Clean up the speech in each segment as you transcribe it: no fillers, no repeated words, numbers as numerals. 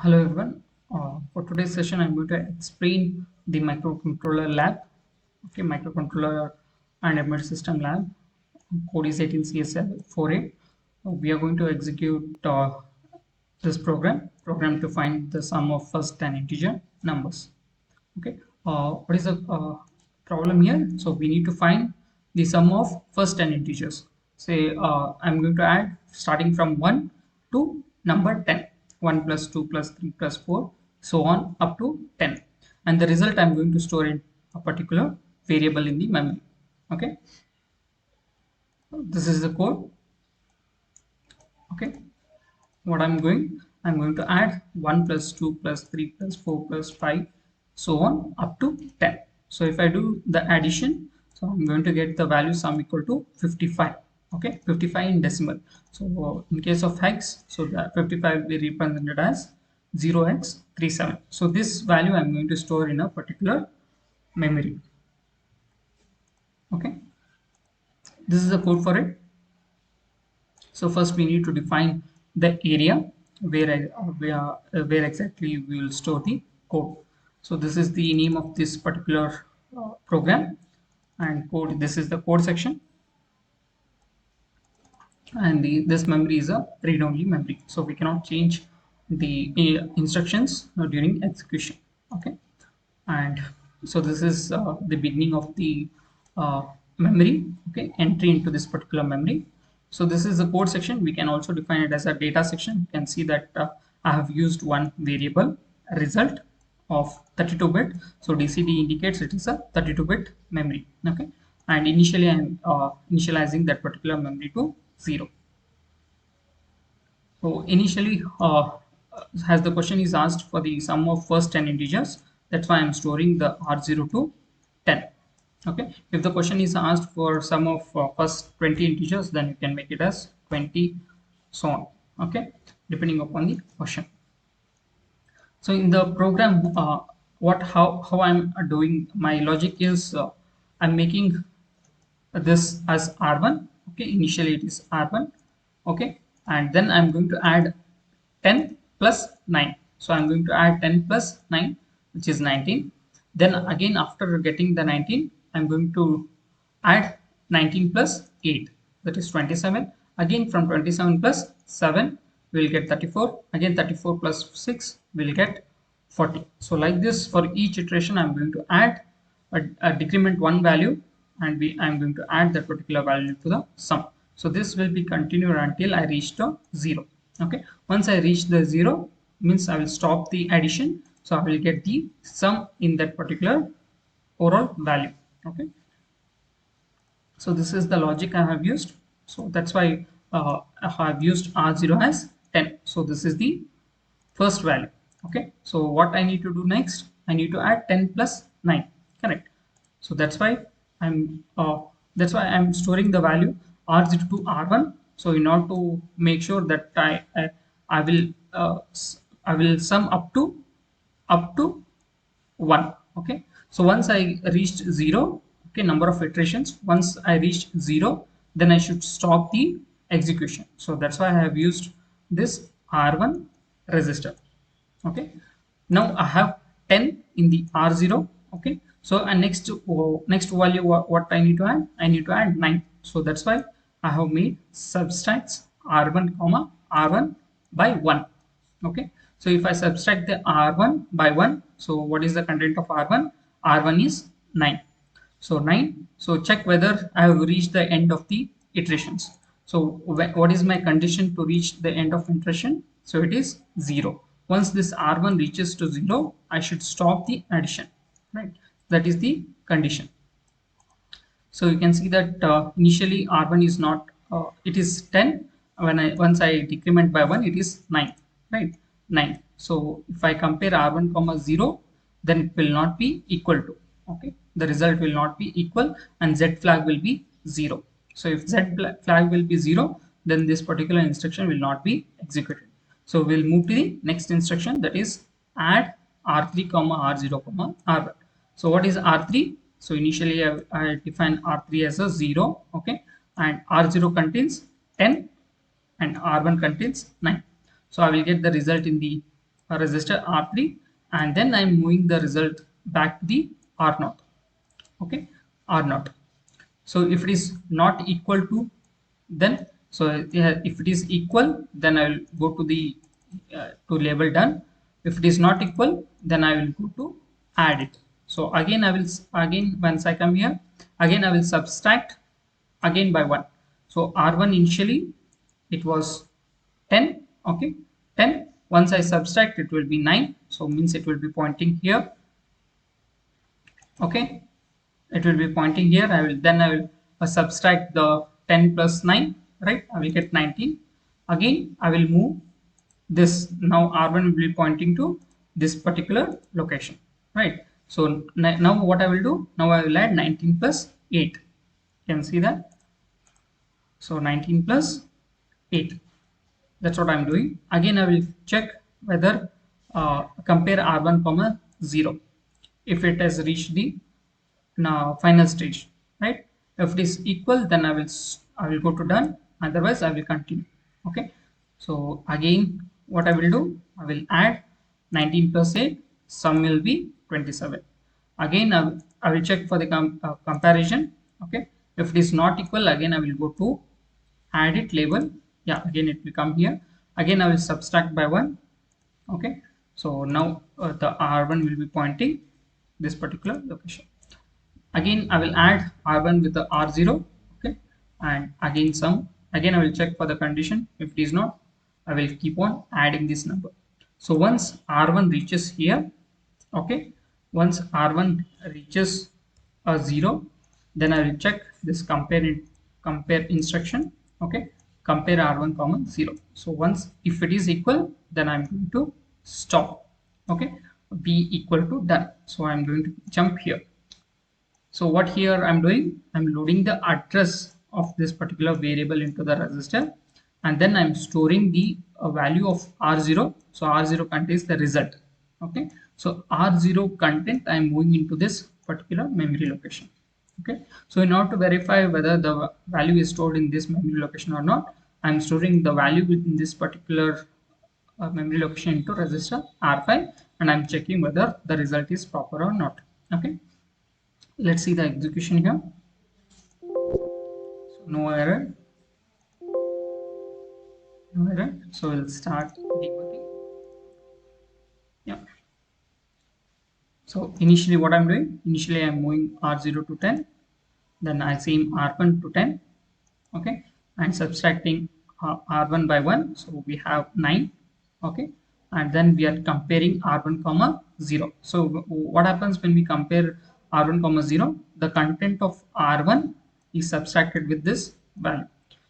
Hello everyone. For today's session, I'm going to explain the microcontroller lab. Okay, microcontroller and embedded system lab. Code is 18 CSL48. We are going to execute this program to find the sum of first and integer numbers. Okay. What is the problem here? So we need to find the sum of first and integers. Say I'm going to add starting from 1 to number 10. 1 plus 2 plus 3 plus 4 so on up to 10. And the result I'm going to store in a particular variable in the memory. Okay. This is the code. Okay. What I'm going to add 1 plus 2 plus 3 plus 4 plus 5 so on up to 10. So if I do the addition, so I'm going to get the value sum equal to 55. Okay, 55 in decimal. So in case of hex, so the 55 will be represented as 0x37. So this value I'm going to store in a particular memory. Okay, this is the code for it. So first we need to define the area where exactly we will store the code. So this is the name of this particular program and code. This is the code section, and this memory is a read-only memory. So we cannot change the instructions during execution. Okay, and so this is the beginning of the uh, memory. Okay, entry into this particular memory. So this is the code section. We can also define it as a data section. You can see that I have used one variable result of 32-bit. So DCD indicates it is a 32-bit memory. Okay, and initially I'm initializing that particular memory to 0. So initially, as the question is asked for the sum of first 10 integers, that's why I'm storing the R0 to 10. Okay. If the question is asked for sum of first 20 integers, then you can make it as 20, so on. Okay. Depending upon the question. So in the program, how I'm doing my logic is I'm making this as R1. Okay, initially it is R1. Okay, and then I'm going to add 10 plus 9. So I'm going to add 10 plus 9, which is 19. Then again, after getting the 19, I'm going to add 19 plus 8, that is 27. Again, from 27 plus 7, we'll get 34. Again, 34 plus 6, we'll get 40. So like this, for each iteration, I'm going to add a decrement one value, and I'm going to add that particular value to the sum. So this will be continued until I reach the 0. Okay, once I reach the 0 means I will stop the addition, so I will get the sum in that particular overall value. Okay, so this is the logic I have used. So that's why I have used R0 as 10. So this is the first value. Okay, so what I need to do next, I need to add 10 plus 9. Correct. So that's why I'm storing the value R0 to R1. So in order to make sure that I will I will sum up to 1. Okay, so once I reached 0, okay, number of iterations, once I reached 0, then I should stop the execution. So that's why I have used this R1 resistor. Okay, now I have 10 in the R0. Okay, so and next value, what I need to add, I need to add 9. So that's why I have made subtracts R1 comma R1 by 1. Okay, so if I subtract the R1 by 1, so what is the content of R1? R1 is 9. So 9. So check whether I have reached the end of the iterations. So what is my condition to reach the end of iteration? So it is 0. Once this R1 reaches to 0, I should stop the addition. Right? That is the condition. So you can see that initially R1 is not, it is 10. Once I decrement by 1, it is 9. Right? 9. So if I compare R1 comma 0, then it will not be equal to. Okay, the result will not be equal, and Z flag will be 0. So if Z flag will be 0, then this particular instruction will not be executed. So we'll move to the next instruction, that is add R3 comma R0 comma R1. So what is R3? So initially I define R3 as a 0. Okay, and R0 contains 10 and R1 contains 9. So I will get the result in the register R3, and then I'm moving the result back to the R0. Okay, R0. So if it is not equal to, then so yeah, if it is equal, then I will go to the to label done. If it is not equal, then I will go to add it. So again I will again once I come here, again I will subtract again by 1. So R1 initially it was 10. Okay, 10. Once I subtract, it will be 9. So means it will be pointing here. Okay, it will be pointing here. I will subtract the 10 plus 9, right? I will get 19. Again I will move this. Now R1 will be pointing to this particular location, right? So now what I will do, now I will add 19 plus 8. You can see that. So 19 plus 8, that's what I'm doing. Again I will check whether compare R1 comma 0 if it has reached the now final stage, right? If it is equal, then I will go to done, otherwise I will continue. Okay, so again what I will do, I will add 19 plus 8, sum will be 27. Again I will check for the comparison. Okay, if it is not equal, again I will go to add it label. Yeah, again it will come here. Again I will subtract by 1. Okay, so now the R1 will be pointing this particular location. Again I will add R1 with the R0. Okay, and again sum. Again I will check for the condition. If it is not, I will keep on adding this number. So once R1 reaches here, okay, once R1 reaches a 0, then I will check this compare instruction. Okay, compare R1 comma 0. So once if it is equal, then I'm going to stop. Okay, be equal to done. So I'm going to jump here. So what here I'm doing, I'm loading the address of this particular variable into the register, and then I'm storing the value of R0. So R0 contains the result. Okay, so R0 content I'm moving into this particular memory location. Okay, so in order to verify whether the value is stored in this memory location or not, I'm storing the value within this particular memory location into register R5, and I'm checking whether the result is proper or not. Okay, let's see the execution here. So no error, no error. So we'll start debugging. Yeah, so initially what I'm doing, initially I'm moving R0 to 10, then I same R1 to 10. Okay, and subtracting R1 by 1, so we have 9. Okay, and then we are comparing R1 comma 0. So what happens when we compare R1 comma 0, the content of R1 is subtracted with this value.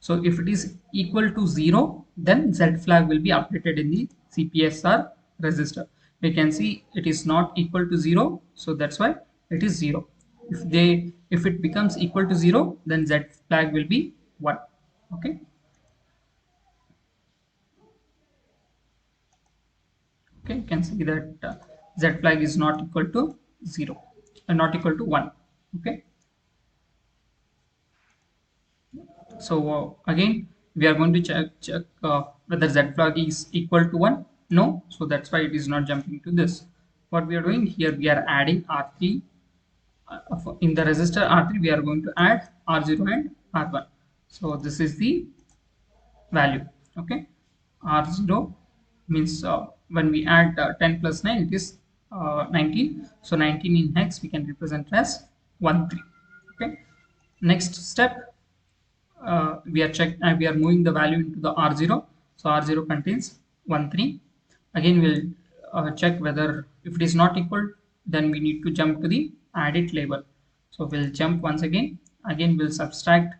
So if it is equal to 0, then Z flag will be updated in the CPSR register. We can see it is not equal to 0, so that's why it is 0. If it becomes equal to 0, then Z flag will be 1. Okay, okay, you can see that Z flag is not equal to 0 and not equal to 1. Okay, so again we are going to check whether Z flag is equal to 1. No, so that's why it is not jumping to this. What we are doing here, we are adding R3 in the register R3. We are going to add R0 and R1. So this is the value. Okay, R0 means when we add 10 plus 9, it is 19. So 19 in hex we can represent as 1 3. Okay, next step, we are moving the value into the R0. So R0 contains 1 3. Again we'll check whether if it is not equal, then we need to jump to the add it label. So we'll jump once again. Again we'll subtract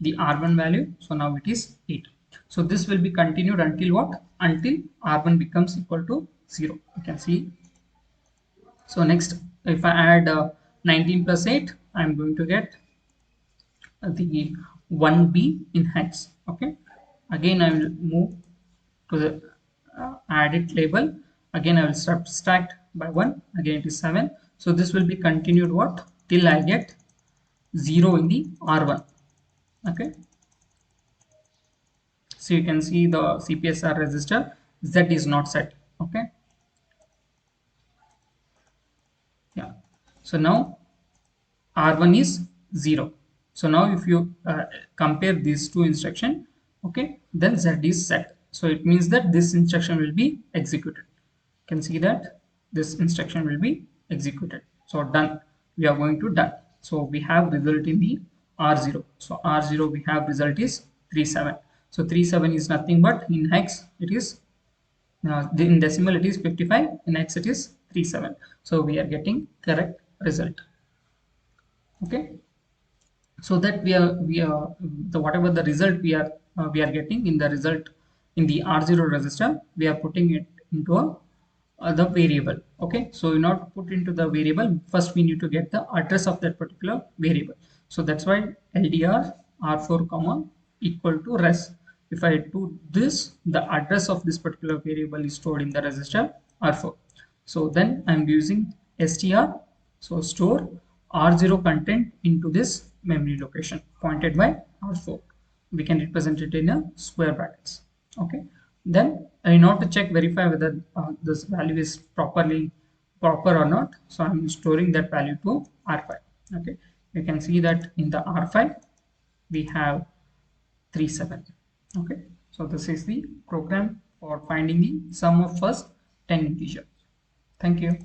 the R1 value. So now it is 8. So this will be continued until what? Until R1 becomes equal to 0. You can see. So next, if I add 19 plus 8, I'm going to get the 1B in hex. Okay. Again, I will move to the add it label. Again, I will subtract by 1. Again, it is 7. So this will be continued what? Till I get 0 in the R1. Okay, so you can see the CPSR register Z is not set. Okay, yeah. So now R1 is 0. So now if you compare these two instruction, okay, then Z is set. So it means that this instruction will be executed. You can see that this instruction will be executed. So done. We are going to done. So we have result in the R0. So R0 we have result is 37. So 37 is nothing but in hex it is in decimal it is 55, in hex it is 37. So we are getting correct result. Okay, so that we are the whatever the result we are getting in the result in the R0 register, we are putting it into the variable. Okay, so in order to put into the variable, first we need to get the address of that particular variable. So that's why ldr r4 comma equal to res. If I do this, the address of this particular variable is stored in the register r4. So then I'm using str, so store R0 content into this memory location pointed by R4. We can represent it in a square brackets. Okay. Then in order to check verify whether this value is proper or not, so I'm storing that value to R5. Okay. You can see that in the R5 we have 37. Okay. So this is the program for finding the sum of first 10 integers. Thank you.